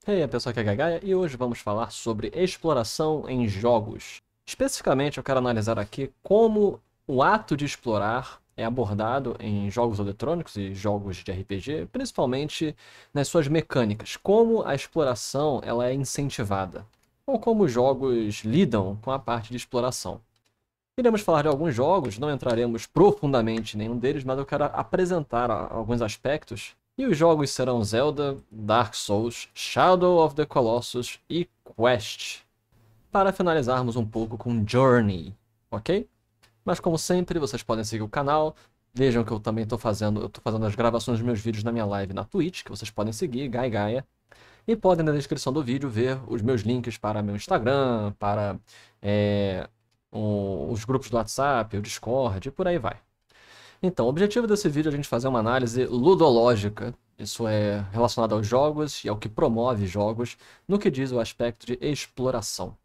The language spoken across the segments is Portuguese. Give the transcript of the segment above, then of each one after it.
E aí, pessoal, aqui é Gagaia e hoje vamos falar sobre exploração em jogos. Especificamente, eu quero analisar aqui como o ato de explorar é abordado em jogos eletrônicos e jogos de RPG, principalmente nas suas mecânicas, como a exploração ela é incentivada, ou como os jogos lidam com a parte de exploração. Iremos falar de alguns jogos, não entraremos profundamente em nenhum deles, mas eu quero apresentar alguns aspectos. E os jogos serão Zelda, Dark Souls, Shadow of the Colossus e Quest. Para finalizarmos um pouco com Journey, ok? Mas como sempre, vocês podem seguir o canal. Vejam que eu também estou fazendo as gravações dos meus vídeos na minha live na Twitch, que vocês podem seguir, Gai Gaia. E podem na descrição do vídeo ver os meus links para meu Instagram, para os grupos do WhatsApp, o Discord e por aí vai. Então, o objetivo desse vídeo é a gente fazer uma análise ludológica. Isso é relacionado aos jogos e ao que promove jogos, no que diz o aspecto de exploração.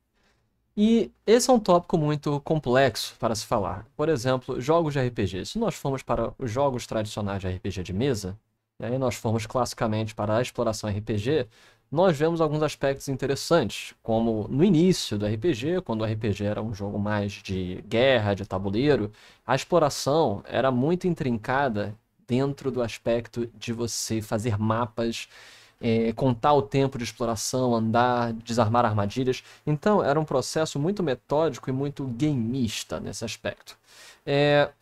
E esse é um tópico muito complexo para se falar. Por exemplo, jogos de RPG. Se nós formos para os jogos tradicionais de RPG de mesa, e aí nós formos classicamente para a exploração RPG, nós vemos alguns aspectos interessantes, como no início do RPG, quando o RPG era um jogo mais de guerra, de tabuleiro, a exploração era muito intrincada dentro do aspecto de você fazer mapas, contar o tempo de exploração, andar, desarmar armadilhas. Então era um processo muito metódico e muito gameista nesse aspecto.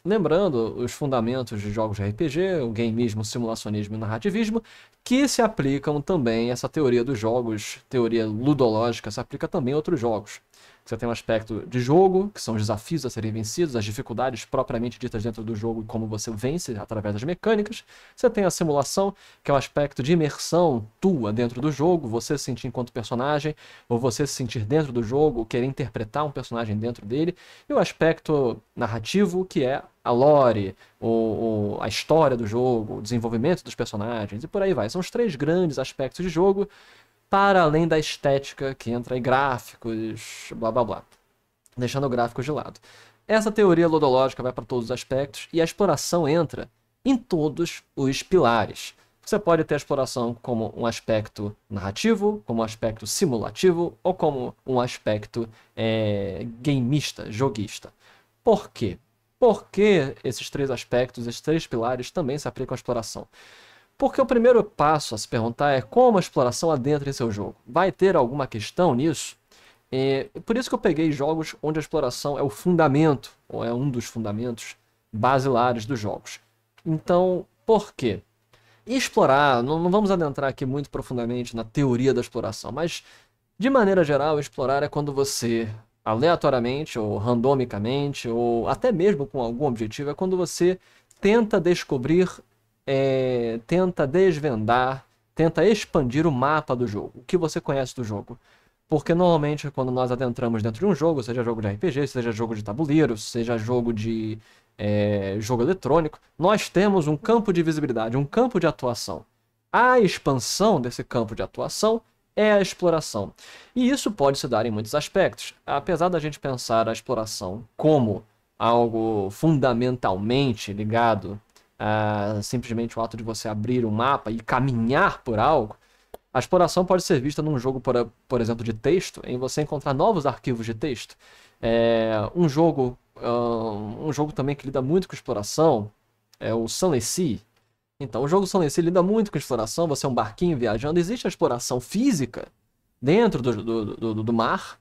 Lembrando os fundamentos de jogos de RPG, o gameismo, o simulacionismo e o narrativismo, que se aplicam também, essa teoria dos jogos, teoria ludológica, se aplica também a outros jogos. Você tem um aspecto de jogo, que são os desafios a serem vencidos, as dificuldades propriamente ditas dentro do jogo e como você vence através das mecânicas. Você tem a simulação, que é o aspecto de imersão tua dentro do jogo, você se sentir enquanto personagem, ou você se sentir dentro do jogo, querer interpretar um personagem dentro dele. E o aspecto narrativo, que é a lore, a história do jogo, o desenvolvimento dos personagens e por aí vai. São os três grandes aspectos de jogo, para além da estética, que entra em gráficos, blá blá blá, deixando gráficos de lado. Essa teoria ludológica vai para todos os aspectos e a exploração entra em todos os pilares. Você pode ter a exploração como um aspecto narrativo, como um aspecto simulativo ou como um aspecto gameista, joguista. Por quê? Por que esses três aspectos, esses três pilares também se aplicam à exploração? Porque o primeiro passo a se perguntar é como a exploração adentra em seu jogo. Vai ter alguma questão nisso? Por isso que eu peguei jogos onde a exploração é o fundamento, ou é um dos fundamentos basilares dos jogos. Então, por quê? Explorar, não vamos adentrar aqui muito profundamente na teoria da exploração, mas de maneira geral, explorar é quando você, aleatoriamente ou randomicamente, ou até mesmo com algum objetivo, é quando você tenta descobrir, tenta desvendar, tenta expandir o mapa do jogo, o que você conhece do jogo. Porque normalmente quando nós adentramos dentro de um jogo, seja jogo de RPG, seja jogo de tabuleiro, seja jogo de jogo eletrônico, nós temos um campo de visibilidade, um campo de atuação. A expansão desse campo de atuação é a exploração. E isso pode se dar em muitos aspectos. Apesar da gente pensar a exploração como algo fundamentalmente ligado a simplesmente o ato de você abrir um mapa e caminhar por algo, a exploração pode ser vista num jogo, por exemplo, de texto, em você encontrar novos arquivos de texto. Um jogo também que lida muito com exploração é o Sunless Sea. Então, o jogo Sunless Sea lida muito com exploração, você é um barquinho viajando, existe a exploração física dentro do mar,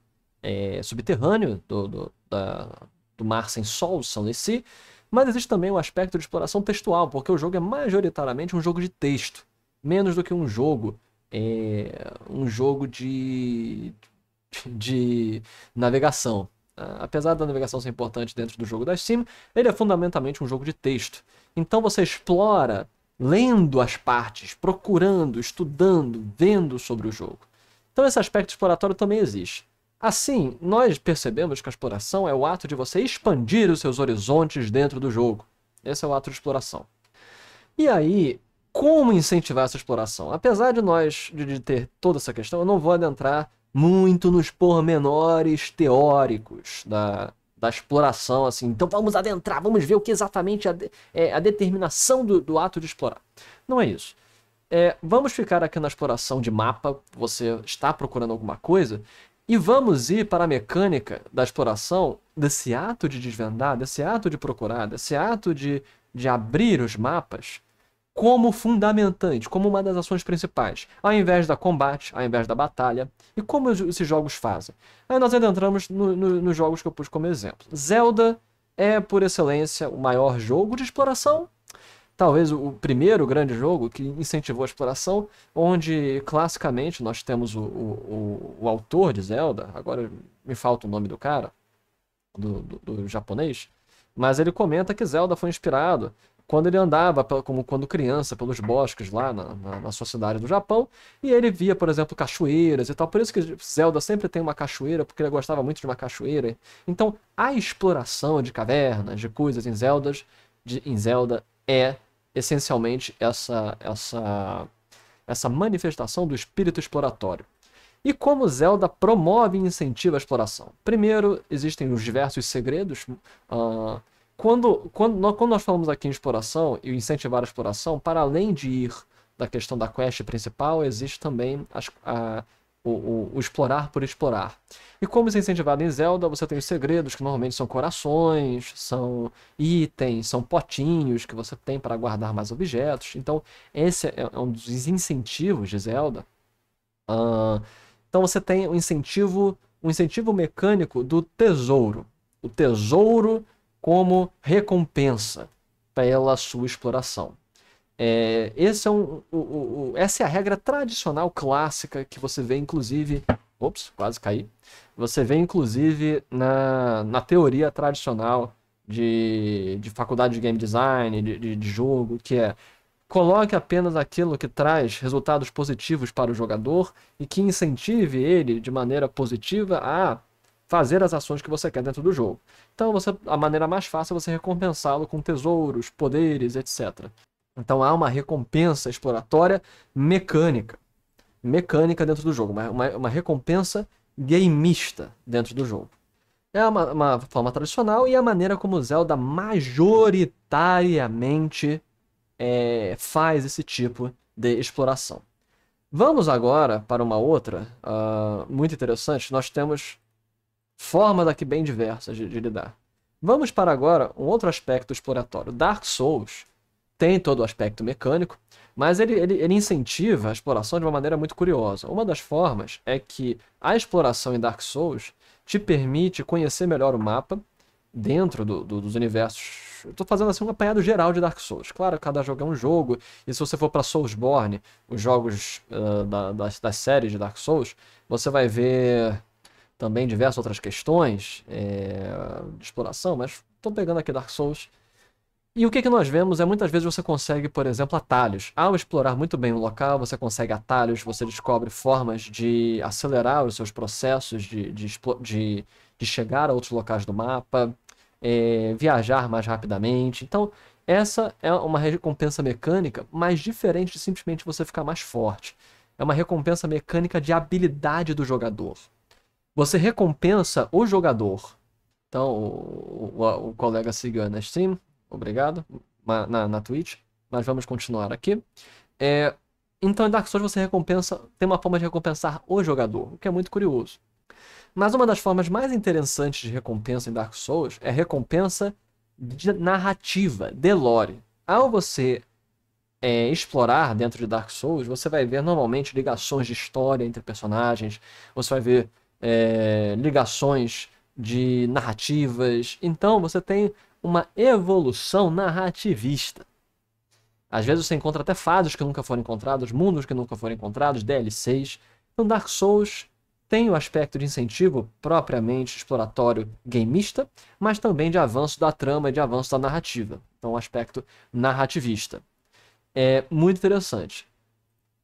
subterrâneo, do mar sem sol, Sunless Sea, mas existe também o aspecto de exploração textual, porque o jogo é majoritariamente um jogo de texto, menos do que um jogo de navegação. Apesar da navegação ser importante dentro do jogo da Steam, ele é fundamentalmente um jogo de texto. Então você explora lendo as partes, procurando, estudando, vendo sobre o jogo. Então esse aspecto exploratório também existe. Assim, nós percebemos que a exploração é o ato de você expandir os seus horizontes dentro do jogo. Esse é o ato de exploração. E aí, como incentivar essa exploração? Apesar de ter toda essa questão, eu não vou adentrar muito nos pormenores teóricos da exploração, assim. Então vamos adentrar, vamos ver o que exatamente é a determinação do ato de explorar. Não é isso. vamos ficar aqui na exploração de mapa, você está procurando alguma coisa, e vamos ir para a mecânica da exploração, desse ato de desvendar, desse ato de procurar, desse ato de abrir os mapas, como fundamentante, como uma das ações principais, ao invés da combate, ao invés da batalha, e como esses jogos fazem. Aí nós entramos nos jogos que eu pus como exemplo. Zelda é, por excelência, o maior jogo de exploração, talvez o primeiro grande jogo que incentivou a exploração, onde classicamente nós temos o autor de Zelda, agora me falta o nome do cara, do japonês, mas ele comenta que Zelda foi inspirado quando ele andava, como quando criança, pelos bosques lá na sua cidade do Japão, e ele via, por exemplo, cachoeiras e tal. Por isso que Zelda sempre tem uma cachoeira, porque ele gostava muito de uma cachoeira. Então, a exploração de cavernas, de coisas em Zelda é essencialmente essa manifestação do espírito exploratório. E como Zelda promove e incentiva a exploração? Primeiro, existem os diversos segredos. Quando nós falamos aqui em exploração e incentivar a exploração, para além de ir da questão da quest principal, existe também o explorar por explorar. E como isso é incentivado em Zelda, você tem os segredos, que normalmente são corações, são itens, são potinhos que você tem para guardar mais objetos. Então, esse é um dos incentivos de Zelda. Então você tem um incentivo mecânico do tesouro. O tesouro como recompensa pela sua exploração. Essa é a regra tradicional clássica que você vê, inclusive... Ops, quase caí. Você vê, inclusive, na teoria tradicional de faculdade de game design, de jogo, que é: coloque apenas aquilo que traz resultados positivos para o jogador e que incentive ele de maneira positiva a fazer as ações que você quer dentro do jogo. Então, a maneira mais fácil é você recompensá-lo com tesouros, poderes, etc. Então, há uma recompensa exploratória mecânica dentro do jogo, uma recompensa gameista dentro do jogo. É uma forma tradicional e a maneira como Zelda majoritariamente faz esse tipo de exploração. Vamos agora para uma outra, muito interessante. Nós temos formas aqui bem diversas de lidar. Vamos para agora um outro aspecto exploratório. Dark Souls tem todo o aspecto mecânico, mas ele incentiva a exploração de uma maneira muito curiosa. Uma das formas é que a exploração em Dark Souls te permite conhecer melhor o mapa dentro dos universos. Eu estou fazendo assim um apanhado geral de Dark Souls. Claro, cada jogo é um jogo, e se você for para Soulsborne, os jogos das séries de Dark Souls, você vai ver também diversas outras questões de exploração, mas estou pegando aqui Dark Souls. E o que nós vemos é, muitas vezes você consegue, por exemplo, atalhos. Ao explorar muito bem o local, você consegue atalhos, você descobre formas de acelerar os seus processos, de chegar a outros locais do mapa, viajar mais rapidamente. Então, essa é uma recompensa mecânica, mas diferente de simplesmente você ficar mais forte. É uma recompensa mecânica de habilidade do jogador. Você recompensa o jogador. Então, o colega seguiu na stream. Obrigado, na Twitch, mas vamos continuar aqui. Então, em Dark Souls você tem uma forma de recompensar o jogador, o que é muito curioso. Mas uma das formas mais interessantes de recompensa em Dark Souls é a recompensa de narrativa, de lore. Ao você explorar dentro de Dark Souls, você vai ver normalmente ligações de história entre personagens, você vai ver ligações de narrativas. Então, você tem uma evolução narrativista. Às vezes você encontra até fases que nunca foram encontrados, mundos que nunca foram encontrados, DLCs. Então Dark Souls tem o aspecto de incentivo propriamente exploratório gameista, mas também de avanço da trama e de avanço da narrativa. Então o aspecto narrativista. É muito interessante.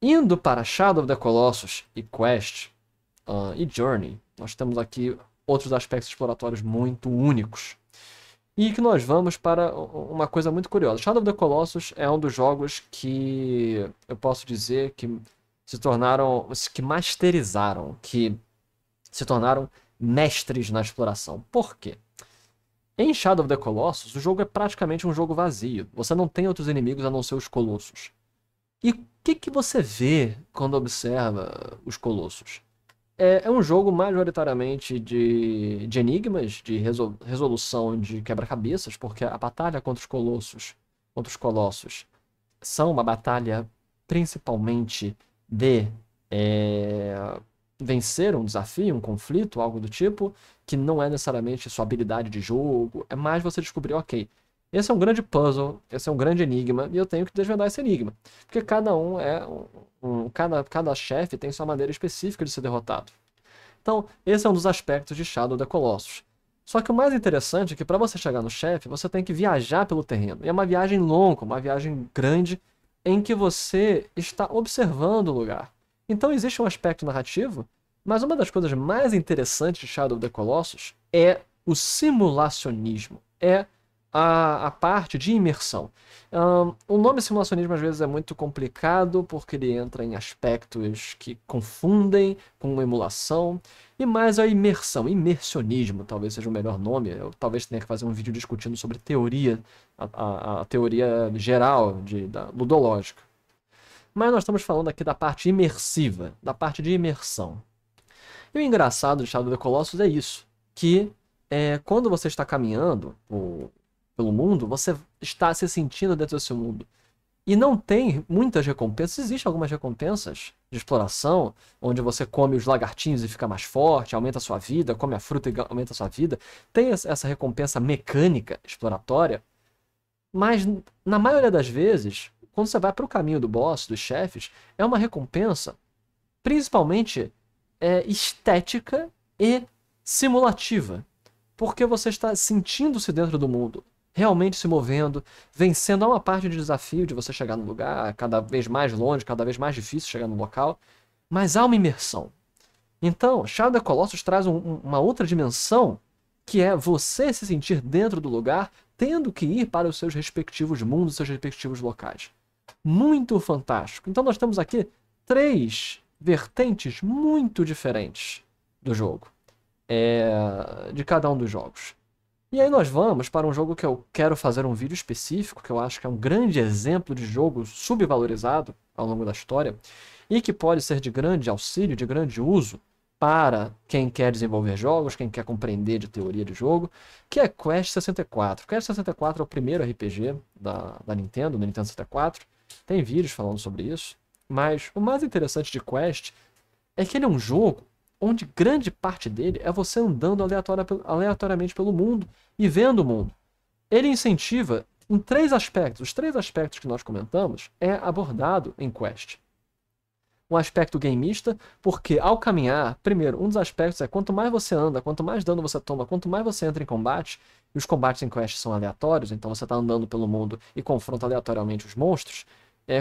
Indo para Shadow of the Colossus e Quest e Journey, nós temos aqui outros aspectos exploratórios muito únicos. E que nós vamos para uma coisa muito curiosa. Shadow of the Colossus é um dos jogos que eu posso dizer que se tornaram, que masterizaram, que se tornaram mestres na exploração. Por quê? Em Shadow of the Colossus, o jogo é praticamente um jogo vazio. Você não tem outros inimigos a não ser os colossos. E que você vê quando observa os Colossos? É um jogo majoritariamente de enigmas, de resolução de quebra-cabeças, porque a batalha contra os colossos, são uma batalha principalmente de é, vencer um desafio, um conflito, algo do tipo, que não é necessariamente sua habilidade de jogo, é mais você descobrir, ok, esse é um grande puzzle, esse é um grande enigma, e eu tenho que desvendar esse enigma. Porque cada um é cada chefe tem sua maneira específica de ser derrotado. Então, esse é um dos aspectos de Shadow of the Colossus. Só que o mais interessante é que para você chegar no chefe, você tem que viajar pelo terreno. E é uma viagem longa, uma viagem grande, em que você está observando o lugar. Então existe um aspecto narrativo, mas uma das coisas mais interessantes de Shadow of the Colossus é o simulacionismo, é a parte de imersão. O nome simulacionismo às vezes é muito complicado porque ele entra em aspectos que confundem com emulação, e mais a imersão, imersionismo talvez seja o melhor nome. Eu talvez tenha que fazer um vídeo discutindo sobre teoria, a teoria geral da ludológica. Mas nós estamos falando aqui da parte imersiva, da parte de imersão. E o engraçado de Shadow of the Colossus é isso, que quando você está caminhando pelo mundo, você está se sentindo dentro desse mundo. E não tem muitas recompensas. Existem algumas recompensas de exploração, onde você come os lagartinhos e fica mais forte, aumenta a sua vida, come a fruta e aumenta a sua vida. Tem essa recompensa mecânica exploratória, mas na maioria das vezes, quando você vai para o caminho do boss, dos chefes, é uma recompensa principalmente estética e simulativa. Porque você está sentindo-se dentro do mundo, realmente se movendo, vencendo. Há uma parte de desafio de você chegar no lugar, cada vez mais longe, cada vez mais difícil chegar no local, mas há uma imersão. Então, Shadow of the Colossus traz uma outra dimensão, que é você se sentir dentro do lugar, tendo que ir para os seus respectivos mundos, seus respectivos locais. Muito fantástico. Então nós temos aqui 3 vertentes muito diferentes do jogo, de cada um dos jogos. E aí nós vamos para um jogo que eu quero fazer um vídeo específico, que eu acho que é um grande exemplo de jogo subvalorizado ao longo da história, e que pode ser de grande auxílio, de grande uso para quem quer desenvolver jogos, quem quer compreender de teoria de jogo, que é Quest 64. Quest 64 é o primeiro RPG da Nintendo, do Nintendo 64. Tem vídeos falando sobre isso, mas o mais interessante de Quest é que ele é um jogo onde grande parte dele é você andando aleatoriamente pelo mundo e vendo o mundo. Ele incentiva em 3 aspectos. Os 3 aspectos que nós comentamos é abordado em Quest. Um aspecto gameista, porque ao caminhar, primeiro, um dos aspectos é quanto mais você anda, quanto mais dano você toma, quanto mais você entra em combate, e os combates em Quest são aleatórios, então você está andando pelo mundo e confronta aleatoriamente os monstros.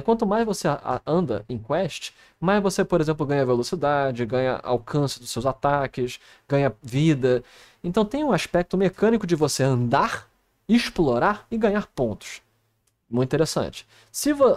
Quanto mais você anda em Quest, mais você, por exemplo, ganha velocidade, ganha alcance dos seus ataques, ganha vida. Então tem um aspecto mecânico de você andar, explorar e ganhar pontos. Muito interessante.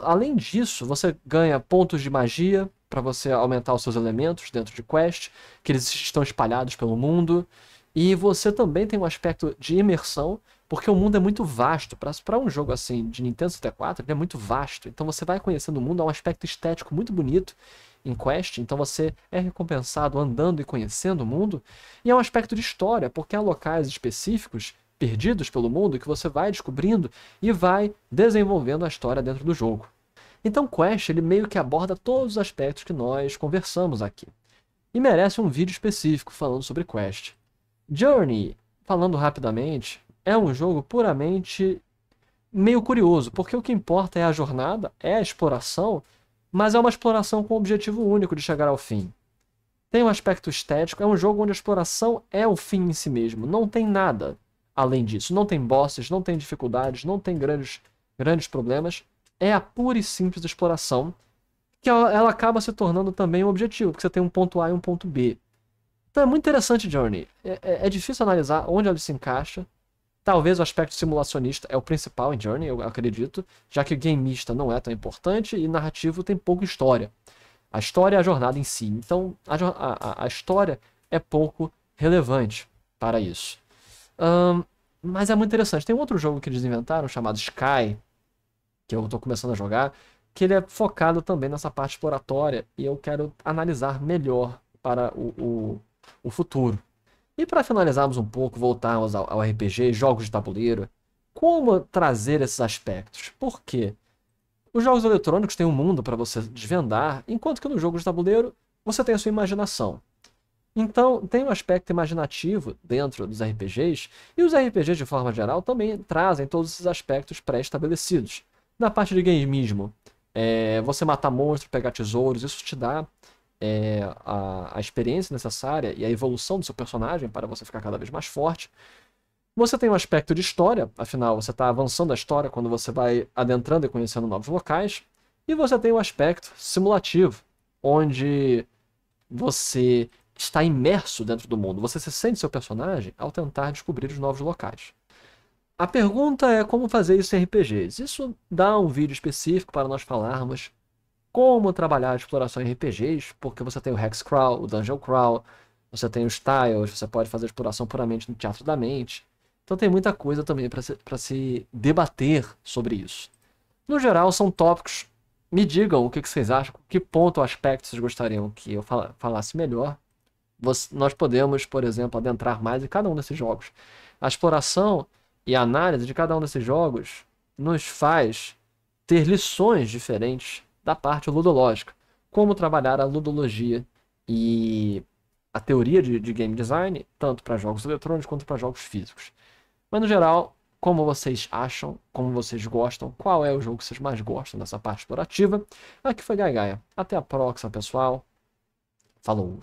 Além disso, você ganha pontos de magia para você aumentar os seus elementos dentro de Quest, que eles estão espalhados pelo mundo. E você também tem um aspecto de imersão, porque o mundo é muito vasto. Para um jogo assim de Nintendo 64, ele é muito vasto. Então você vai conhecendo o mundo, há um aspecto estético muito bonito em Quest. Então você é recompensado andando e conhecendo o mundo. E é um aspecto de história, porque há locais específicos perdidos pelo mundo que você vai descobrindo e vai desenvolvendo a história dentro do jogo. Então Quest ele meio que aborda todos os aspectos que nós conversamos aqui. E merece um vídeo específico falando sobre Quest. Journey, falando rapidamente, é um jogo puramente meio curioso, porque o que importa é a jornada, é a exploração, mas é uma exploração com o objetivo único de chegar ao fim. Tem um aspecto estético, é um jogo onde a exploração é o fim em si mesmo, não tem nada além disso, não tem bosses, não tem dificuldades, não tem grandes problemas, é a pura e simples exploração, que ela acaba se tornando também um objetivo, porque você tem um ponto A e um ponto B. Então é muito interessante Journey, é difícil analisar onde ela se encaixa. Talvez o aspecto simulacionista é o principal em Journey, eu acredito, já que o gameista não é tão importante e narrativo tem pouca história. A história é a jornada em si, então a história é pouco relevante para isso. Mas é muito interessante. Tem um outro jogo que eles inventaram chamado Sky, que eu estou começando a jogar, que ele é focado também nessa parte exploratória e eu quero analisar melhor para o futuro. E para finalizarmos um pouco, voltarmos ao RPG, jogos de tabuleiro, como trazer esses aspectos? Por quê? Os jogos eletrônicos têm um mundo para você desvendar, enquanto que no jogo de tabuleiro você tem a sua imaginação. Então, tem um aspecto imaginativo dentro dos RPGs, e os RPGs, de forma geral, também trazem todos esses aspectos pré-estabelecidos. Na parte de gameismo, você matar monstros, pegar tesouros, isso te dá a experiência necessária e a evolução do seu personagem para você ficar cada vez mais forte. Você tem um aspecto de história, afinal, você está avançando a história quando você vai adentrando e conhecendo novos locais. E você tem um aspecto simulativo, onde você está imerso dentro do mundo. Você se sente seu personagem ao tentar descobrir os novos locais. A pergunta é como fazer isso em RPGs. Isso dá um vídeo específico para nós falarmos como trabalhar a exploração em RPGs, porque você tem o Hexcrawl, o Dungeon Crawl, você tem os Tiles, você pode fazer exploração puramente no Teatro da Mente. Então tem muita coisa também para se debater sobre isso. No geral, são tópicos. Me digam o que vocês acham, que ponto ou aspecto vocês gostariam que eu falasse melhor. Nós podemos, por exemplo, adentrar mais em cada um desses jogos. A exploração e a análise de cada um desses jogos nos faz ter lições diferentes da parte ludológica. Como trabalhar a ludologia e a teoria de game design, tanto para jogos eletrônicos quanto para jogos físicos. Mas no geral, como vocês acham, como vocês gostam, qual é o jogo que vocês mais gostam dessa parte explorativa? Aqui foi Gaia. Até a próxima, pessoal. Falou!